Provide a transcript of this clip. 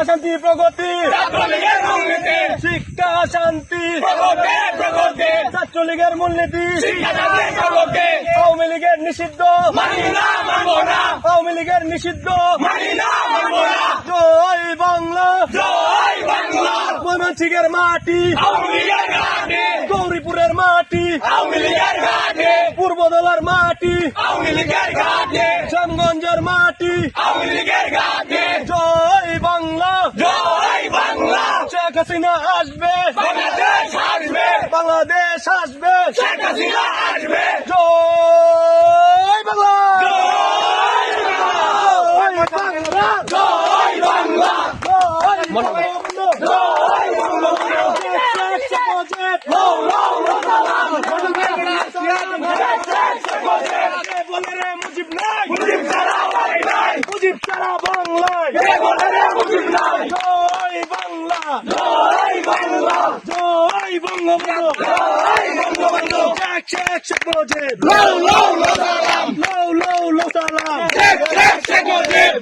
শান্তি প্রগতি, ছাত্রলীগের মূলনীতি, শিক্ষা শান্তি প্রগতি, ছাত্রলীগের মূলনীতি, শিক্ষাদানের প্রগতি, আওয়ামী লীগের নিষিদ্ধ, মানি না মানব না, আওয়ামী লীগের নিষিদ্ধ, মানি না মানব না। জয় বাংলা, জয় বাংলা, ময়মনসিংহের মাটি, আওয়ামী লীগের ঘাটে, গৌরীপুরের মাটি, আওয়ামী লীগের ঘাটে, পূর্বদলার মাটি, আওয়ামী লীগের ঘাটে, শ্যামগঞ্জের মাটি, আওয়ামী লীগের ঘাটে। জয় বাংলা, জয় বাংলা, শেখ হাসিনা আসবে, বাংলাদেশ আসবে, বাংলাদেশ আসবে, শেখ হাসিনা আসবে। জয় বাংলা, জয় বাংলা, জয় বাংলা, জয় বঙ্গবন্ধু, জয় বঙ্গবন্ধু। শেখ মুজিব, কে বলে রে মুজিব নাই, মুজিব ছাড়া বাড়ি নাই, মুজিব ছাড়া বাংলায়, কে বলে রে মুজিব নাই। জয় বাংলা, জয় বাংলা, জয় বঙ্গবন্ধু, জয় বঙ্গবন্ধু। শেখ মুজিব, লও লও লও সালাম, লও লও লও সালাম। শেখ মুজিব।